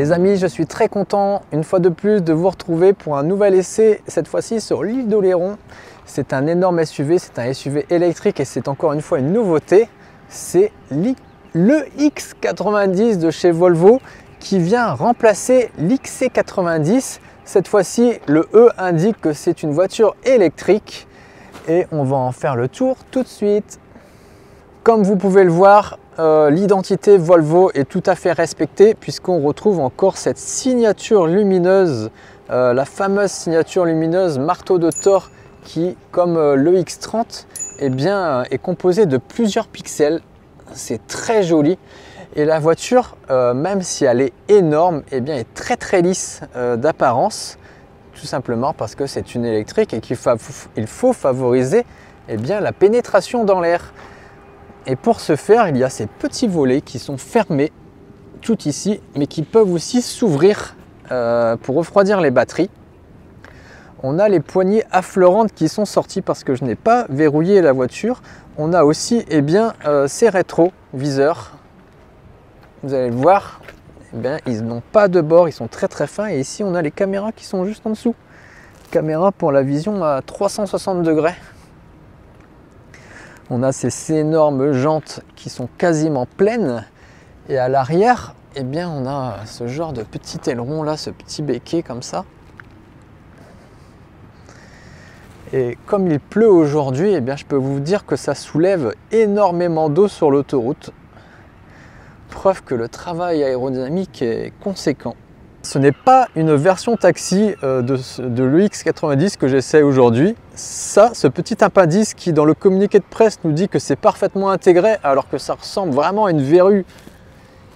Les amis, je suis très content une fois de plus de vous retrouver pour un nouvel essai, cette fois-ci sur l'île d'Oléron. C'est un énorme SUV, c'est un SUV électrique et c'est encore une fois une nouveauté. C'est le X90 de chez Volvo qui vient remplacer l'XC90. Cette fois-ci, le E indique que c'est une voiture électrique et on va en faire le tour tout de suite. Comme vous pouvez le voir, l'identité Volvo est tout à fait respectée puisqu'on retrouve encore cette signature lumineuse, la fameuse signature lumineuse marteau de Thor qui, comme le X30, est composée de plusieurs pixels. C'est très joli et la voiture, même si elle est énorme, est très lisse d'apparence, tout simplement parce que c'est une électrique et qu'il faut favoriser la pénétration dans l'air. Et pour ce faire, il y a ces petits volets qui sont fermés tout ici, mais qui peuvent aussi s'ouvrir pour refroidir les batteries. On a les poignées affleurantes qui sont sorties parce que je n'ai pas verrouillé la voiture. On a aussi ces rétroviseurs. Vous allez le voir, ils n'ont pas de bord, ils sont très fins. Et ici, on a les caméras qui sont juste en dessous. Caméra pour la vision à 360 degrés. On a ces énormes jantes qui sont quasiment pleines. Et à l'arrière, on a ce genre de petit aileron là, ce petit béquet comme ça. Et comme il pleut aujourd'hui, je peux vous dire que ça soulève énormément d'eau sur l'autoroute. Preuve que le travail aérodynamique est conséquent. Ce n'est pas une version taxi de l'EX90 que j'essaie aujourd'hui. Ce petit appendice qui dans le communiqué de presse nous dit que c'est parfaitement intégré alors que ça ressemble vraiment à une verrue,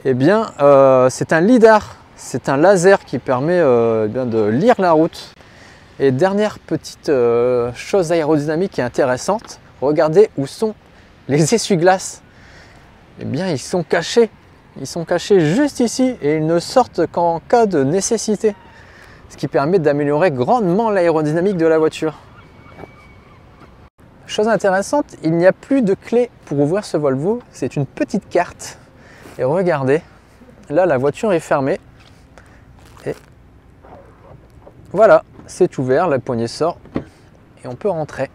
c'est un lidar, c'est un laser qui permet de lire la route. Et dernière petite chose aérodynamique et intéressante, regardez où sont les essuie-glaces. Ils sont cachés. Ils sont cachés juste ici et ils ne sortent qu'en cas de nécessité. Ce qui permet d'améliorer grandement l'aérodynamique de la voiture. Chose intéressante, il n'y a plus de clé pour ouvrir ce Volvo. C'est une petite carte. Et regardez, là la voiture est fermée. Et voilà, c'est ouvert, la poignée sort et on peut rentrer.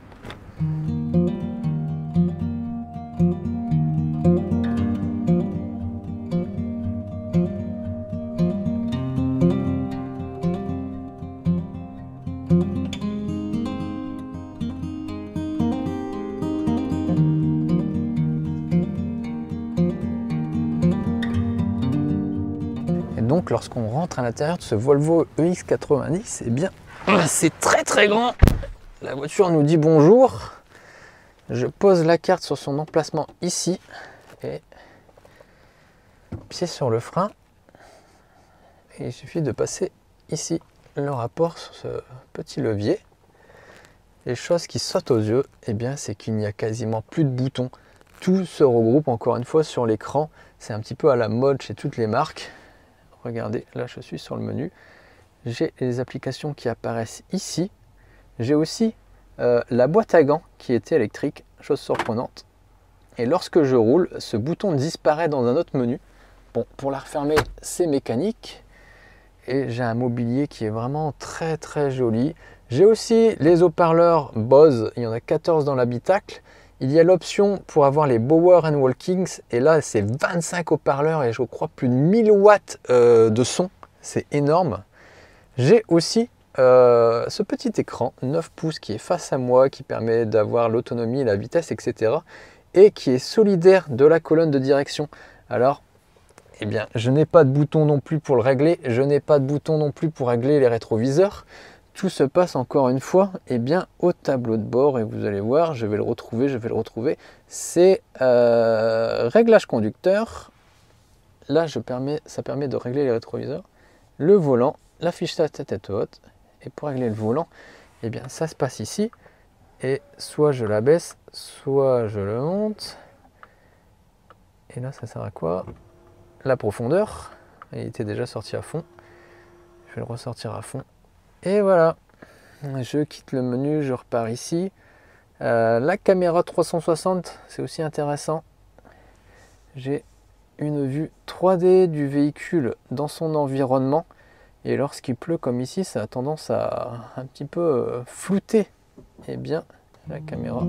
Donc lorsqu'on rentre à l'intérieur de ce Volvo EX90, c'est très grand. La voiture nous dit bonjour. Je pose la carte sur son emplacement ici et pied sur le frein. Et il suffit de passer ici le rapport sur ce petit levier. Les choses qui sautent aux yeux, c'est qu'il n'y a quasiment plus de boutons. Tout se regroupe encore une fois sur l'écran. C'est un petit peu à la mode chez toutes les marques. Regardez, là je suis sur le menu. J'ai les applications qui apparaissent ici. J'ai aussi la boîte à gants qui était électrique, chose surprenante. Et lorsque je roule, ce bouton disparaît dans un autre menu. Bon, pour la refermer, c'est mécanique. Et j'ai un mobilier qui est vraiment très joli. J'ai aussi les haut-parleurs Bose, il y en a 14 dans l'habitacle. Il y a l'option pour avoir les Bowers & Walkings et là c'est 25 haut-parleurs et je crois plus de 1000 watts de son, c'est énorme. J'ai aussi ce petit écran 9 pouces qui est face à moi, qui permet d'avoir l'autonomie, la vitesse, etc. et qui est solidaire de la colonne de direction. Alors, je n'ai pas de bouton non plus pour le régler, je n'ai pas de bouton non plus pour régler les rétroviseurs. Tout se passe encore une fois au tableau de bord et vous allez voir, je vais le retrouver. C'est réglage conducteur. Là, ça permet de régler les rétroviseurs. Le volant, l'affichage tête haute. Et pour régler le volant, ça se passe ici. Et soit je la baisse, soit je le monte. Et là, ça sert à quoi? La profondeur. Il était déjà sorti à fond. Je vais le ressortir à fond. Et voilà, je quitte le menu, je repars ici. La caméra 360, c'est aussi intéressant. J'ai une vue 3D du véhicule dans son environnement. Et lorsqu'il pleut comme ici, ça a tendance à un petit peu flouter bien la caméra.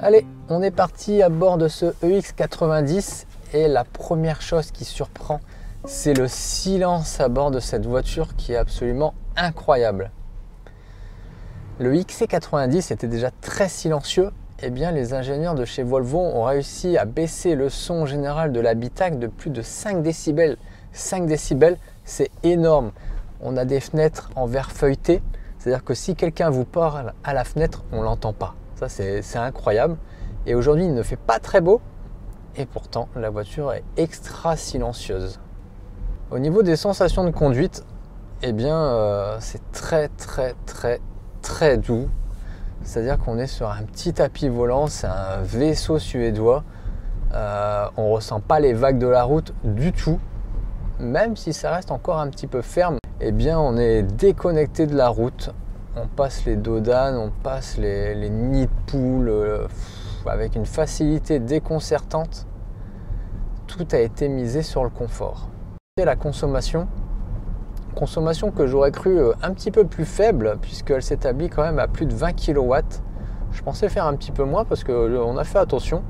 Allez, on est parti à bord de ce EX90 et la première chose qui surprend, c'est le silence à bord de cette voiture qui est absolument incroyable. Le XC90 était déjà très silencieux, et bien les ingénieurs de chez Volvo ont réussi à baisser le son général de l'habitacle de plus de 5 décibels. 5 décibels, c'est énorme. On a des fenêtres en verre feuilleté, c'est-à-dire que si quelqu'un vous parle à la fenêtre, on ne l'entend pas. Ça, c'est incroyable. Et aujourd'hui, il ne fait pas très beau. Et pourtant, la voiture est extra silencieuse. Au niveau des sensations de conduite, eh bien, c'est très doux. C'est-à-dire qu'on est sur un petit tapis volant, c'est un vaisseau suédois. On ne ressent pas les vagues de la route du tout. Même si ça reste encore un petit peu ferme, eh bien, on est déconnecté de la route. On passe les dos d'âne, on passe les nids de poules avec une facilité déconcertante. Tout a été misé sur le confort. Et la consommation que j'aurais cru un petit peu plus faible puisqu'elle s'établit quand même à plus de 20 kW. Je pensais faire un petit peu moins parce qu'on a fait attention,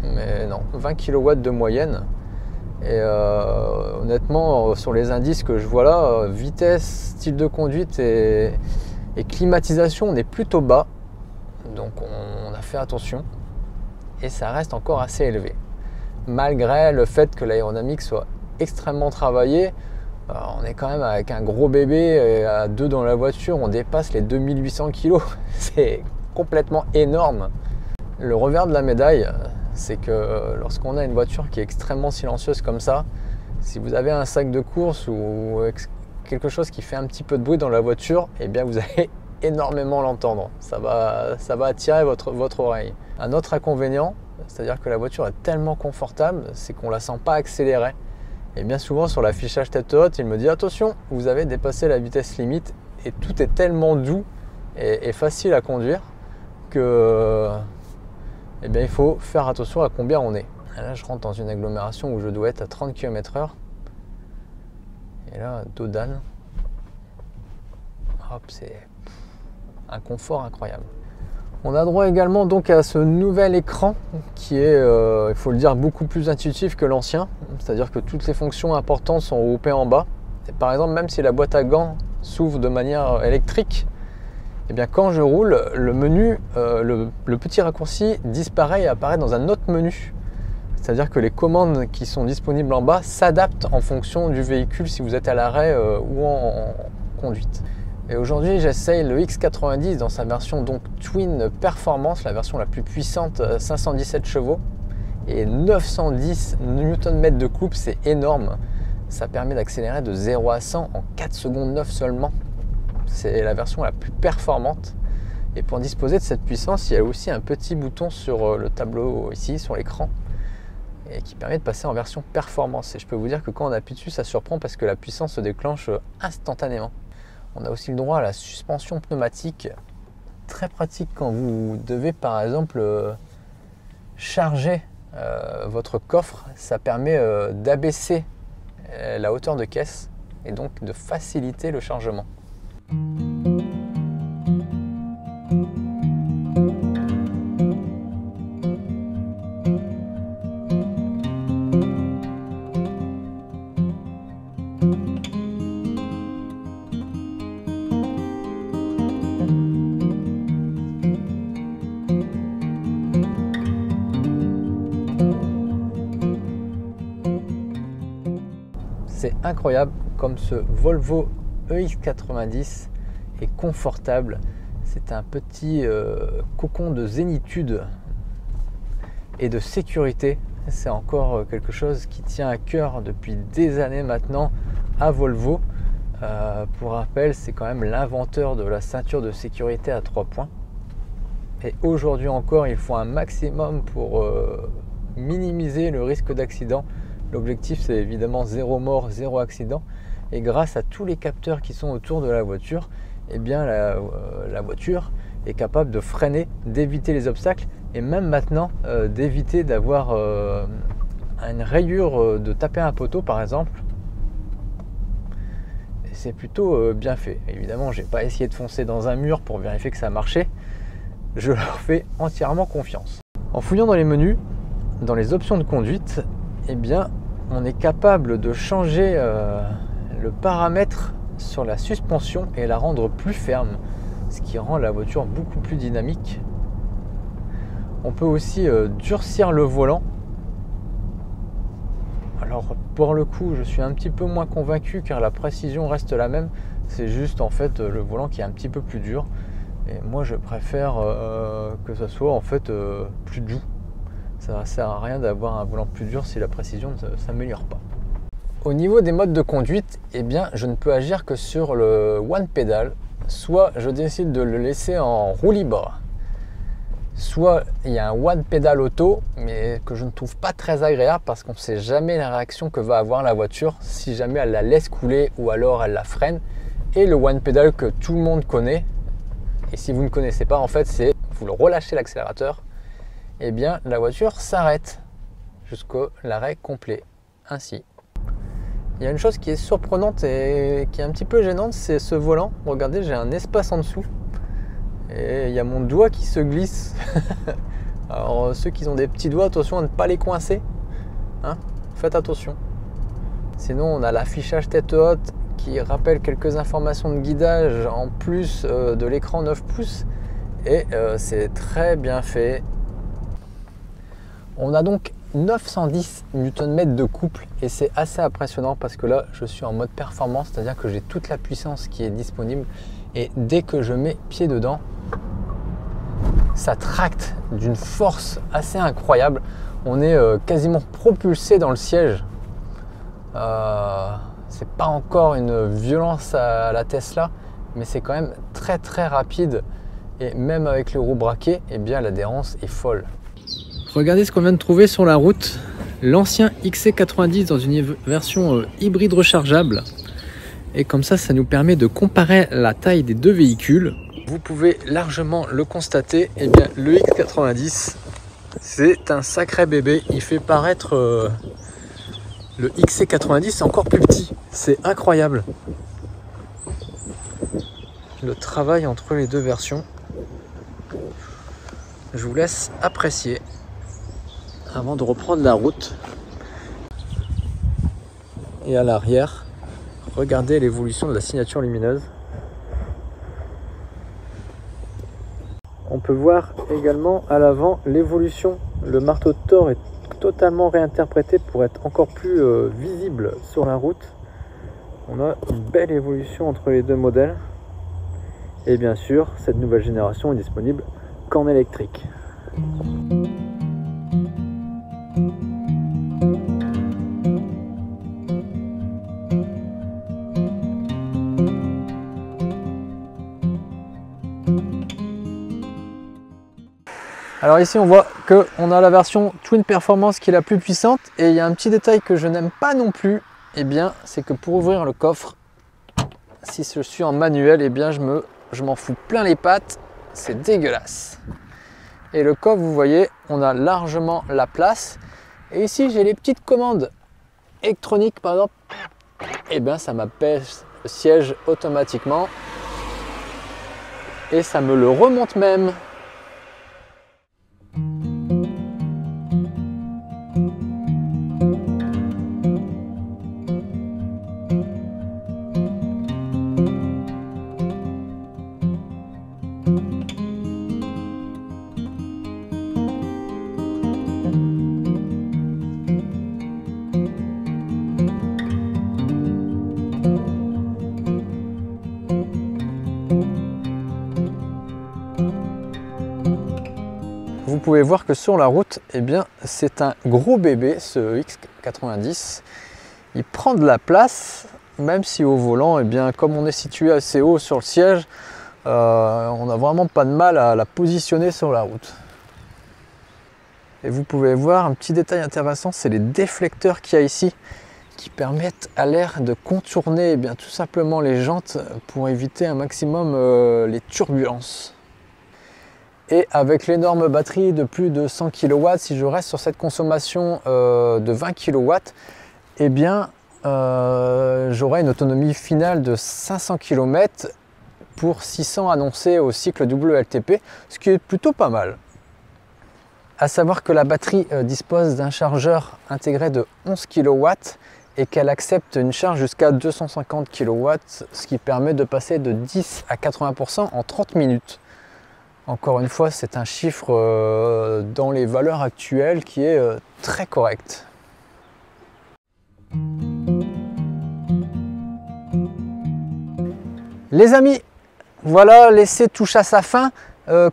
mais non, 20 kW de moyenne. Et honnêtement, sur les indices que je vois là, vitesse, style de conduite et climatisation, on est plutôt bas, donc on a fait attention et ça reste encore assez élevé. Malgré le fait que l'aérodynamique soit extrêmement travaillée, on est quand même avec un gros bébé et à deux dans la voiture, on dépasse les 2800 kg. C'est complètement énorme. Le revers de la médaille, c'est que lorsqu'on a une voiture qui est extrêmement silencieuse comme ça, si vous avez un sac de course ou quelque chose qui fait un petit peu de bruit dans la voiture, eh bien vous allez énormément l'entendre. Ça va attirer votre oreille. Un autre inconvénient, c'est-à-dire que la voiture est tellement confortable, c'est qu'on ne la sent pas accélérer. Et bien souvent sur l'affichage tête haute, il me dit attention, vous avez dépassé la vitesse limite, et tout est tellement doux et facile à conduire que eh bien, il faut faire attention à combien on est. Et là, je rentre dans une agglomération où je dois être à 30 km/h. Et là, dos d'âne, hop, c'est un confort incroyable. On a droit également donc à ce nouvel écran qui est, il faut le dire, beaucoup plus intuitif que l'ancien. C'est-à-dire que toutes les fonctions importantes sont regroupées en bas. Et par exemple, même si la boîte à gants s'ouvre de manière électrique, eh bien, quand je roule, le menu, le petit raccourci disparaît et apparaît dans un autre menu. C'est-à-dire que les commandes qui sont disponibles en bas s'adaptent en fonction du véhicule si vous êtes à l'arrêt ou en conduite. Et aujourd'hui, j'essaye le X90 dans sa version donc Twin Performance, la version la plus puissante, 517 chevaux et 910 Nm de couple, c'est énorme. Ça permet d'accélérer de 0 à 100 en 4 secondes 9 seulement. C'est la version la plus performante. Et pour disposer de cette puissance, il y a aussi un petit bouton sur le tableau ici, sur l'écran, et qui permet de passer en version performance. Et je peux vous dire que quand on appuie dessus, ça surprend parce que la puissance se déclenche instantanément. On a aussi le droit à la suspension pneumatique, très pratique quand vous devez par exemple charger votre coffre. Ça permet d'abaisser la hauteur de caisse et donc de faciliter le chargement. C'est incroyable comme ce Volvo EX90 est confortable. C'est un petit cocon de zénitude et de sécurité. C'est encore quelque chose qui tient à cœur depuis des années maintenant à Volvo. Pour rappel, c'est quand même l'inventeur de la ceinture de sécurité à 3 points. Et aujourd'hui encore, il faut un maximum pour minimiser le risque d'accident. L'objectif, c'est évidemment 0 mort, 0 accident. Et grâce à tous les capteurs qui sont autour de la voiture, eh bien la voiture est capable de freiner, d'éviter les obstacles et même maintenant d'éviter d'avoir une rayure, de taper un poteau par exemple. Et c'est plutôt bien fait. Évidemment, j'ai pas essayé de foncer dans un mur pour vérifier que ça marchait. Je leur fais entièrement confiance. En fouillant dans les menus, dans les options de conduite, eh bien, on est capable de changer le paramètre sur la suspension et la rendre plus ferme, ce qui rend la voiture beaucoup plus dynamique. On peut aussi durcir le volant. Alors pour le coup, je suis un petit peu moins convaincu car la précision reste la même. C'est juste en fait le volant qui est un petit peu plus dur. Et moi je préfère que ça soit en fait plus doux. Ça ne sert à rien d'avoir un volant plus dur si la précision ne s'améliore pas. Au niveau des modes de conduite, eh bien, je ne peux agir que sur le one pedal. Soit je décide de le laisser en roue libre, soit il y a un one pedal auto, mais que je ne trouve pas très agréable parce qu'on ne sait jamais la réaction que va avoir la voiture si jamais elle la laisse couler ou alors elle la freine. Et le one pedal que tout le monde connaît, et si vous ne connaissez pas, en fait, c'est vous le relâchez l'accélérateur, eh bien la voiture s'arrête jusqu'à l'arrêt complet, ainsi. Il y a une chose qui est surprenante et qui est un petit peu gênante, c'est ce volant. Regardez, j'ai un espace en dessous et il y a mon doigt qui se glisse. Alors ceux qui ont des petits doigts, attention à ne pas les coincer, hein, faites attention. Sinon on a l'affichage tête haute qui rappelle quelques informations de guidage en plus de l'écran 9 pouces et c'est très bien fait. On a donc 910 Nm de couple et c'est assez impressionnant parce que là je suis en mode performance, c'est à dire que j'ai toute la puissance qui est disponible et dès que je mets pied dedans ça tracte d'une force assez incroyable. On est quasiment propulsé dans le siège. C'est pas encore une violence à la Tesla, mais c'est quand même très très rapide et même avec les roues braquées, eh bien l'adhérence est folle. Regardez ce qu'on vient de trouver sur la route, l'ancien XC90 dans une version hybride rechargeable. Et comme ça nous permet de comparer la taille des deux véhicules. Vous pouvez largement le constater, eh bien, le X90, c'est un sacré bébé. Il fait paraître le XC90 encore plus petit. C'est incroyable. Le travail entre les deux versions. Je vous laisse apprécier avant de reprendre la route. Et à l'arrière, regardez l'évolution de la signature lumineuse. On peut voir également à l'avant l'évolution. Le marteau de Thor est totalement réinterprété pour être encore plus visible sur la route. On a une belle évolution entre les deux modèles. Et bien sûr, cette nouvelle génération est disponible qu'en électrique. Alors ici on voit qu'on a la version Twin Performance qui est la plus puissante et il y a un petit détail que je n'aime pas non plus, eh bien c'est que pour ouvrir le coffre, si je suis en manuel, eh bien je m'en fous plein les pattes, c'est dégueulasse. Et le coffre, vous voyez, on a largement la place. Et ici j'ai les petites commandes électroniques par exemple, eh bien ça m'apaise le siège automatiquement et ça me le remonte même. Vous pouvez voir que sur la route, eh bien, c'est un gros bébé, ce X90. Il prend de la place, même si au volant, eh bien, comme on est situé assez haut sur le siège, on n'a vraiment pas de mal à la positionner sur la route. Et vous pouvez voir un petit détail intéressant, c'est les déflecteurs qu'il y a ici qui permettent à l'air de contourner bien, tout simplement les jantes pour éviter un maximum les turbulences. Et avec l'énorme batterie de plus de 100 kW, si je reste sur cette consommation de 20 kW, eh bien j'aurai une autonomie finale de 500 km pour 600 annoncés au cycle WLTP, ce qui est plutôt pas mal. À savoir que la batterie dispose d'un chargeur intégré de 11 kW et qu'elle accepte une charge jusqu'à 250 kW, ce qui permet de passer de 10 à 80% en 30 minutes. Encore une fois, c'est un chiffre dans les valeurs actuelles qui est très correct. Les amis, voilà, l'essai touche à sa fin.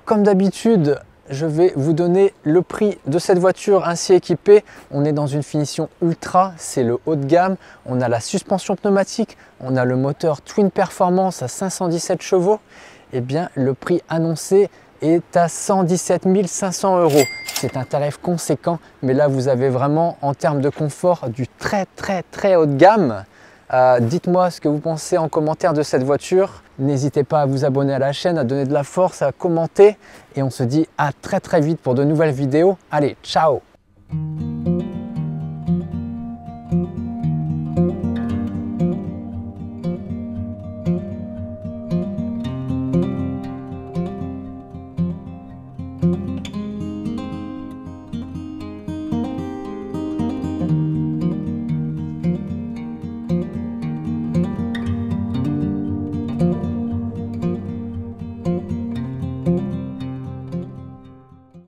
Comme d'habitude, je vais vous donner le prix de cette voiture ainsi équipée. On est dans une finition ultra, c'est le haut de gamme. On a la suspension pneumatique, on a le moteur Twin Performance à 517 chevaux. Eh bien, le prix annoncé est à 117 500 €. C'est un tarif conséquent, mais là, vous avez vraiment, en termes de confort, du très haut de gamme. Dites-moi ce que vous pensez en commentaire de cette voiture. N'hésitez pas à vous abonner à la chaîne, à donner de la force, à commenter. Et on se dit à très vite pour de nouvelles vidéos. Allez, ciao!